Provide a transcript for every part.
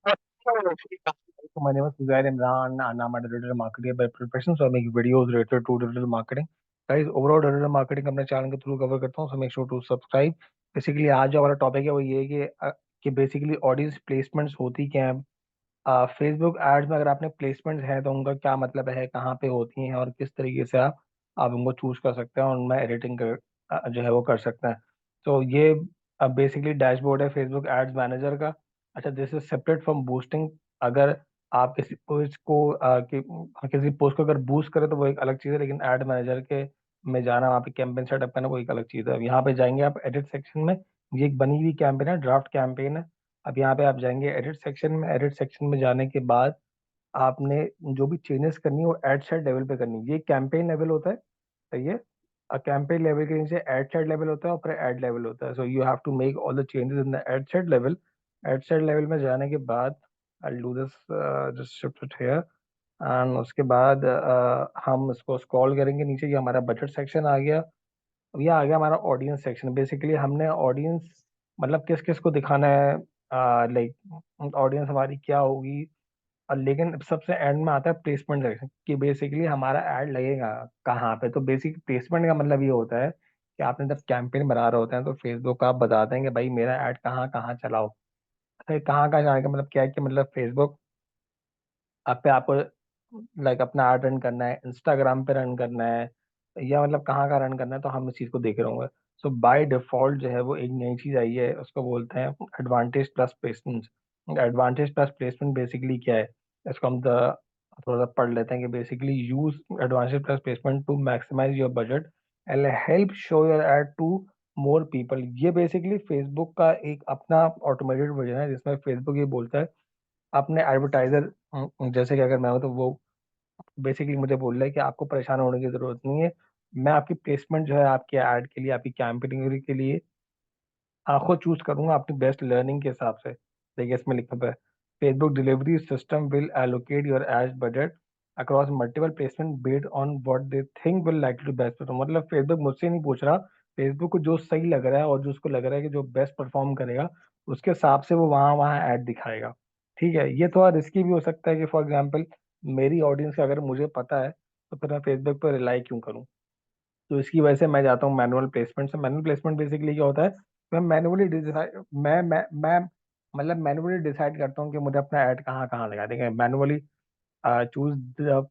My name is Zubair Imran and I'm a digital marketer by profession, so I make videos related to digital marketing. Guys, overall digital marketing अपने channel के through cover करता हूँ, so make sure to subscribe. Basically आज जो हमारा topic है वो ये है कि बेसिकली ऑडियंस प्लेसमेंट्स होती क्या है। फेसबुक एड्स में अगर आपने प्लेसमेंट्स हैं तो उनका क्या मतलब है, कहाँ पे होती हैं और किस तरीके से आप उनको चूज कर सकते हैं और उनमें एडिटिंग जो है वो कर सकते हैं। तो ये अब बेसिकली डैशबोर्ड है फेसबुक एड्स मैनेजर का। अच्छा, this is separate from boosting. अगर आप किसी पोस्ट को किसी पोस्ट को अगर बूस्ट करें तो वो एक अलग चीज़ है, लेकिन एड मैनेजर के में जाना, वहाँ पे कैंपेन सेटअप करना वो एक अलग चीज़ है। अब यहाँ पे जाएंगे आप एडिट सेक्शन में। ये एक बनी हुई कैंपेन है, ड्राफ्ट कैंपेन है। अब यहाँ पे आप जाएंगे एडिट सेक्शन में। एडिट सेक्शन में जाने के बाद आपने जो भी चेंजेस करनी है वो एड सेट लेवल पे करनी है। ये कैंपेन लेवल होता है, सही है। कैंपेन लेवल के नीचे एड सेट लेवल होता है और फिर एड लेवल होता है। So you have to make all the changes in the ad set level. Ad set level में जाने के बाद I do this, just shift it here. And उसके बाद हम इसको स्क्रॉल करेंगे नीचे, ये हमारा बजट सेक्शन आ गया। अब ये आ गया हमारा ऑडियंस सेक्शन। बेसिकली हमने ऑडियंस मतलब किस किस को दिखाना है, लाइक ऑडियंस हमारी क्या होगी। और लेकिन सबसे एंड में आता है प्लेसमेंट सेक्शन, कि बेसिकली हमारा ऐड लगेगा कहाँ पे। तो बेसिक प्लेसमेंट का मतलब ये होता है कि आपने जब कैंपेन बना रहे होते हैं तो फेसबुक आप बताते हैं कि भाई मेरा ऐड कहाँ कहाँ चलाओ। अच्छा, कहाँ कहाँ जाने का मतलब क्या है कि मतलब फेसबुक आप पे आपको लाइक अपना ऐड रन करना है, इंस्टाग्राम पे रन करना है, या मतलब कहाँ का रन करना है, तो हम इस चीज़ को देख रहे होंगे। सो बाय डिफॉल्ट जो है वो एक नई चीज़ आई है, उसको बोलते हैं advantage plus placement. Advantage plus placement basically क्या है, इसको हम थोड़ा सा पढ़ लेते हैं कि basically use advantage plus placement to maximize your budget and help show your ad to more people. ये बेसिकली फेसबुक का एक अपना ऑटोमेटेड वर्जन है, जिसमें फेसबुक ये बोलता है अपने एडवर्टाइजर, जैसे कि अगर मैं हूं तो वो बेसिकली मुझे बोल रहा है कि आपको परेशान होने की जरूरत नहीं है। मैं आपकी प्लेसमेंट जो है आपके ऐड के लिए, आपकी कैंपेनिंग के लिए खुद चूज करूंगा अपनी बेस्ट लर्निंग के हिसाब से। देखिए इसमें लिखा हुआ है Facebook delivery system will allocate your ad budget across multiple placement based on what they think will like to best perform. मतलब फेसबुक मुझसे नहीं पूछ रहा, फेसबुक को जो सही लग रहा है और जो उसको लग रहा है कि जो बेस्ट परफॉर्म करेगा उसके हिसाब से वो वहाँ वहाँ ऐड दिखाएगा। ठीक है, ये थोड़ा रिस्की भी हो सकता है कि फॉर एग्जाम्पल मेरी ऑडियंस का अगर मुझे पता है तो फिर मैं फेसबुक पर रिलाई क्यों करूँ। तो इसकी वजह से मैं जाता हूँ मैनुअल प्लेसमेंट से। मैनुअल प्लेसमेंट बेसिकली क्या होता है, मैं मैनुअली डिसाइड मैं मतलब मैनुअली डिसाइड करता हूँ कि मुझे अपना ऐड कहाँ कहाँ लगा देंगे। Manually choose the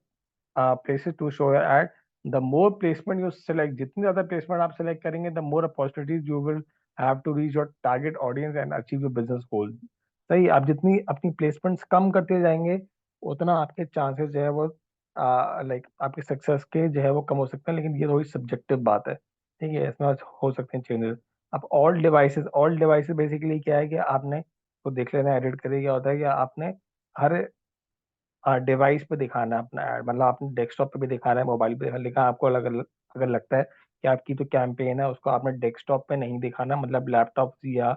places to show your ad. The more placement you select, जितनी ज्यादा placement आप select करेंगे, the more opportunities you will have to reach your target audience and achieve your business goals. सही, आप जितनी अपनी placements कम करते जाएंगे उतना आपके chances जो है वो लाइक आपके सक्सेस के जो है वो कम हो सकते हैं। लेकिन ये थोड़ी सब्जेक्टिव बात है, ठीक है, इसमें हो सकते हैं चेंजेस। अब ऑल डिवाइसेस बेसिकली क्या है कि आपने तो देख लेना, एडिट करिए क्या होता है कि आपने हर डिवाइस पे दिखाना है अपना ऐड। मतलब आपने डेस्कटॉप पे भी दिखाना है, मोबाइल पे लिखा है, आपको अलग अलग अगर लगता है कि आपकी जो कैंपेन है उसको आपने डेस्कटॉप पे नहीं दिखाना, मतलब लैपटॉप या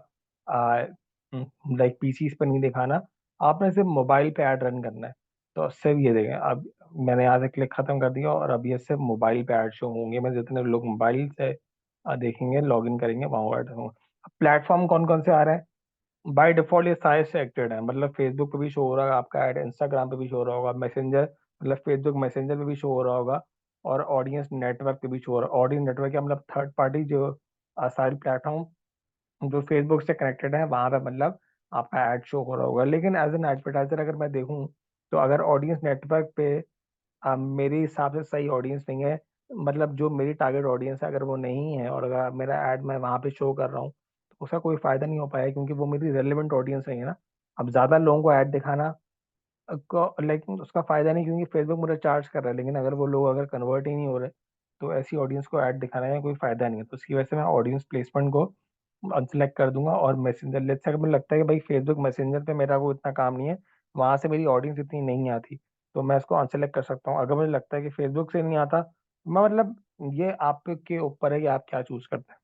लाइक पीसी पे नहीं दिखाना, आपने सिर्फ मोबाइल पे ऐड रन करना है। तो सिर्फ ये देखें, अब मैंने यहाँ से क्लिक खत्म कर दिया और अब ये सिर्फ मोबाइल पे ऐड शो होंगे। मैं जितने लोग मोबाइल से देखेंगे, लॉग इन करेंगे, वहाँ ऐड होंगे। प्लेटफॉर्म कौन कौन से आ रहे हैं, बाय डिफॉल्ट ये सारे सिलेक्टेड है। मतलब फेसबुक पे भी शो हो रहा है आपका ऐड, इंस्टाग्राम पे भी शो हो रहा होगा, मैसेंजर मतलब फेसबुक मैसेंजर पे भी शो हो रहा होगा, और ऑडियंस नेटवर्क पे भी शो हो रहा है। ऑडियंस नेटवर्क का मतलब थर्ड पार्टी जो सारे प्लेटफॉर्म जो फेसबुक से कनेक्टेड है वहां पे मतलब आपका ऐड शो हो रहा होगा। लेकिन एज एन एडवर्टाइजर अगर मैं देखूं तो अगर ऑडियंस नेटवर्क पे मेरे हिसाब से सही ऑडियंस नहीं है, मतलब जो मेरी टारगेट ऑडियंस है अगर वो नहीं है और अगर मेरा ऐड मैं वहां पे शो कर रहा हूँ तो उसका कोई फायदा नहीं हो पाएगा, क्योंकि वो मेरी रेलिवेंट ऑडियंस नहीं है ना। अब ज्यादा लोगों को ऐड दिखाना को लेकिन उसका फायदा नहीं, क्योंकि फेसबुक मुझे चार्ज कर रहा है, लेकिन अगर वो लोग अगर कन्वर्ट ही नहीं हो रहे तो ऐसी ऑडियंस को ऐड दिखाने में कोई फायदा नहीं है। तो उसकी वजह से मैं ऑडियंस प्लेसमेंट को अनसेलेक्ट कर दूंगा। और मैसेंजर लेट्स से अगर मुझे लगता है कि भाई फेसबुक मैसेंजर पे मेरा को इतना काम नहीं है, वहां से मेरी ऑडियंस इतनी नहीं आती, तो मैं इसको अनसेलेक्ट कर सकता हूँ। अगर मुझे लगता है कि फेसबुक से नहीं आता, मैं मतलब ये आपके ऊपर है कि आप क्या चूज करते हैं।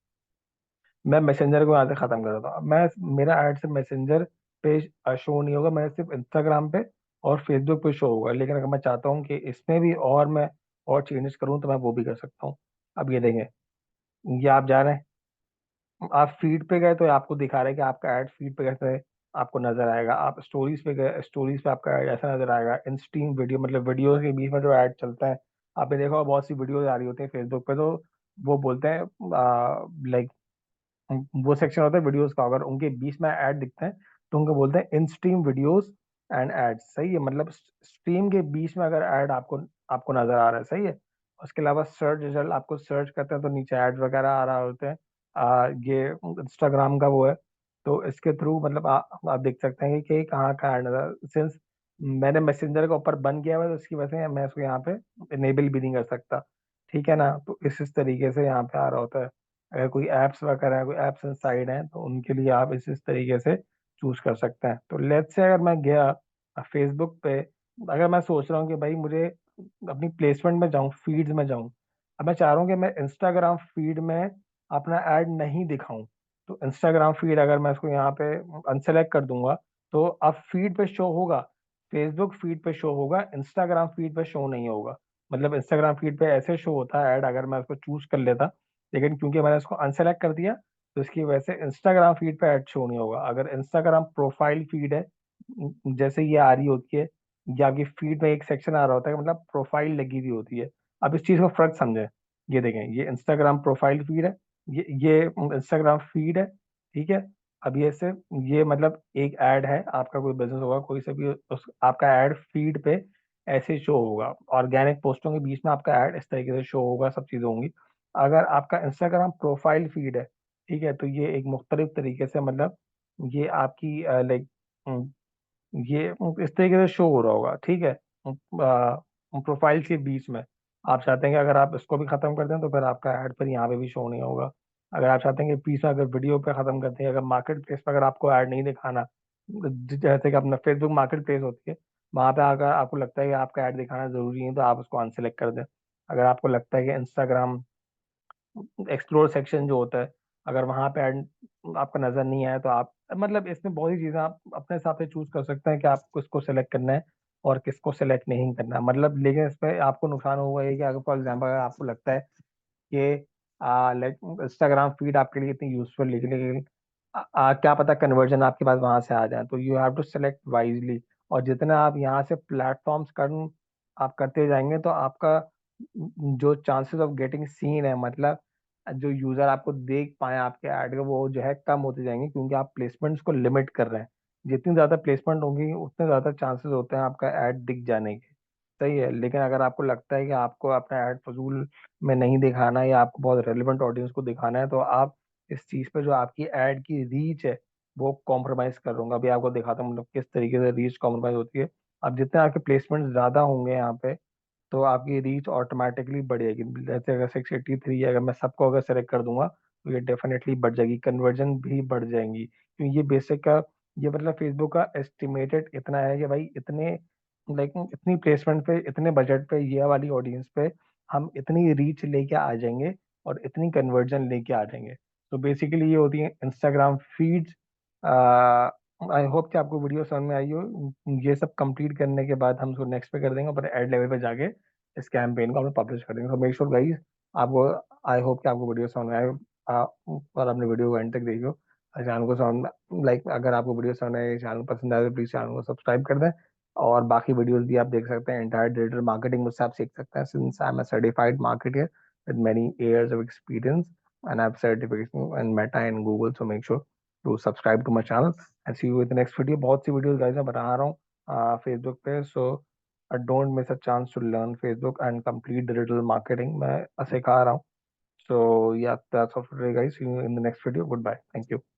मैं मैसेंजर को यहाँ से खत्म कर देता हूँ। मैं मेरा ऐड सिर्फ मैसेंजर पे शो नहीं होगा, मैं सिर्फ इंस्टाग्राम पे और फेसबुक पे शो होगा। लेकिन अगर मैं चाहता हूँ कि इसमें भी और मैं और चेंजेस करूँ तो मैं वो भी कर सकता हूँ। अब ये देखें, ये आप जा रहे हैं, आप फीड पे गए तो आपको दिखा रहा है कि आपका ऐड फीड पे कैसे है। आपको नजर आएगा। आप स्टोरीज पे गए, स्टोरीज पे आपका ऐड ऐसा नजर आएगा। इन स्ट्रीम वीडियो मतलब वीडियो के बीच में जो ऐड चलता है, आपने देखा होगा बहुत सी वीडियोज आ रही होती है फेसबुक पे, तो वो बोलते हैं लाइक वो सेक्शन होता है वीडियोस का, अगर उनके बीच में ऐड दिखते हैं तो उनको बोलते हैं in stream videos and ads. सही है, मतलब स्ट्रीम के बीच में अगर ऐड आपको आपको नजर आ रहा है, सही है। उसके अलावा सर्च रिजल्ट आपको सर्च करते हैं तो नीचे एड्स वगैरह आ रहा होते हैं। ये इंस्टाग्राम का वो है, तो इसके थ्रू मतलब आप देख सकते हैं कि कहाँ कहाँ ऐड नजर, सिंस मैंने मैसेंजर का ऊपर बंद किया हुआ है तो उसकी वजह से मैं इसको यहाँ पे इनेबल भी नहीं कर सकता। ठीक है ना, तो इस तरीके से यहाँ पे आ रहा होता है। अगर कोई ऐप्स वगैरह है, कोई ऐप्स इनसाइड हैं, तो उनके लिए आप इस तरीके से चूज कर सकते हैं। तो लेट्स से अगर मैं गया फेसबुक पे, अगर मैं सोच रहा हूँ कि भाई मुझे अपनी प्लेसमेंट में जाऊँ, फीड्स में जाऊँ, अब मैं चाह रहा हूँ कि मैं इंस्टाग्राम फीड में अपना ऐड नहीं दिखाऊं, तो इंस्टाग्राम फीड अगर मैं इसको यहाँ पे अनसेलेक्ट कर दूंगा तो अब फीड पे शो होगा, फेसबुक फीड पे शो होगा, इंस्टाग्राम फीड पे शो नहीं होगा। मतलब इंस्टाग्राम फीड पे ऐसे शो होता है ऐड, अगर मैं उसको चूज कर लेता, लेकिन क्योंकि मैंने इसको अनसेलेक्ट कर दिया तो इसकी वजह से इंस्टाग्राम फीड पे ऐड शो नहीं होगा। अगर इंस्टाग्राम प्रोफाइल फीड है, जैसे ये आ रही होती है, या आपकी फीड में एक सेक्शन आ रहा होता है मतलब प्रोफाइल लगी हुई होती है। अब इस चीज को फर्क समझें, ये देखें, ये इंस्टाग्राम प्रोफाइल फीड है, ये इंस्टाग्राम फीड है। ठीक है, अब ये से ये मतलब एक ऐड है, आपका कोई बिजनेस होगा कोई से भी आपका ऐड फीड पे ऐसे शो होगा, ऑर्गेनिक पोस्टों के बीच में आपका ऐड इस तरीके से शो होगा, सब चीजें होंगी। अगर आपका इंस्टाग्राम प्रोफाइल फीड है, ठीक है, तो ये एक मुख्तलिफ तरीके से मतलब ये आपकी लाइक ये इस तरीके से शो हो रहा होगा। ठीक है, प्रोफाइल के बीच में आप चाहते हैं कि अगर आप इसको भी खत्म कर दें तो फिर आपका ऐड फिर यहाँ पे भी शो नहीं होगा। अगर आप चाहते हैं कि बीच में अगर वीडियो पे खत्म करते हैं, अगर मार्केट प्लेस पर अगर आपको ऐड नहीं दिखाना, जैसे कि अपना फेसबुक मार्केट प्लेस होती है, वहां पे अगर आपको लगता है कि आपका ऐड दिखाना जरूरी है तो आप उसको अनसेलेक्ट कर दें। अगर आपको लगता है कि इंस्टाग्राम एक्सप्लोर सेक्शन जो होता है, अगर वहां पे ऐड आपका नजर नहीं आया तो आप मतलब इसमें बहुत सी चीजें आप अपने हिसाब से चूज कर सकते हैं कि आपको किसको सेलेक्ट करना है और किसको सेलेक्ट नहीं करना है। मतलब लेकिन इसमें आपको नुकसान होगा ये कि अगर फॉर एग्जाम्पल अगर आपको लगता है कि लाइक इंस्टाग्राम फीड आपके लिए इतनी यूजफुल, लेकिन क्या पता कन्वर्जन आपके पास वहां से आ जाए, तो you have to select wisely. और जितना आप यहाँ से प्लेटफॉर्म्स कर आप करते जाएंगे तो आपका जो चांसेस ऑफ गेटिंग सीन है, मतलब जो यूजर आपको देख पाए आपके ऐड का, वो जो है कम होते जाएंगे, क्योंकि आप प्लेसमेंट्स को लिमिट कर रहे हैं। जितनी ज्यादा प्लेसमेंट होंगी उतने ज्यादा चांसेस होते हैं आपका ऐड दिख जाने के। सही है, लेकिन अगर आपको लगता है कि आपको अपना ऐड फजूल में नहीं दिखाना है या आपको बहुत रेलिवेंट ऑडियंस को दिखाना है, तो आप इस चीज पे जो आपकी ऐड की रीच है वो कॉम्प्रोमाइज कर दूंगा। अभी आपको दिखाता हूँ मतलब किस तरीके से रीच कॉम्प्रोमाइज होती है। अब जितने आपके प्लेसमेंट ज्यादा होंगे यहाँ पे, तो आपकी रीच ऑटोमेटिकली बढ़ेगी। जैसे अगर 683 है, अगर मैं सबको अगर सेलेक्ट कर दूंगा तो ये डेफिनेटली बढ़ जाएगी, कन्वर्जन भी बढ़ जाएंगी, क्योंकि ये बेसिक का ये मतलब फेसबुक का एस्टिमेटेड इतना है कि भाई इतने लाइक इतनी प्लेसमेंट पे, इतने बजट पे, ये वाली ऑडियंस पे हम इतनी रीच लेके आ जाएंगे और इतनी कन्वर्जन लेके आ जाएंगे। तो बेसिकली ये होती है इंस्टाग्राम फीड्स। आई होप कि आपको वीडियो समझ में आई हो। ये सब कंप्लीट करने के बाद हम उसको नेक्स्ट पे कर देंगे, पर एड लेवल पे जाके इस कैंपेन को हम पब्लिश कर देंगे। तो मेक श्योर गाइस आपको, आई होप कि आपको वीडियो समझ में आए और आपने वीडियो को एंड तक देखियो। चैनल को समझ लाइक अगर आपको वीडियो समझ में आए, चैनल पसंद आए तो प्लीज चैनल को सब्सक्राइब कर दें। और बाकी वीडियोस भी आप देख सकते हैं, एंटायर डिजिटल मार्केटिंग मुझसे आप सीख सकते हैं, since I am a certified marketer with many years of experience and I have certification in Meta and Google. So make sure to subscribe to my channel and see you with the next video. बहुत सी videos guys मैं बना रहा हूँ Facebook पे, so don't miss a chance to learn Facebook and complete digital marketing मैं सिखा रहा हूँ। So yeah, that's all for today guys. See you in the next video. Goodbye. Thank you.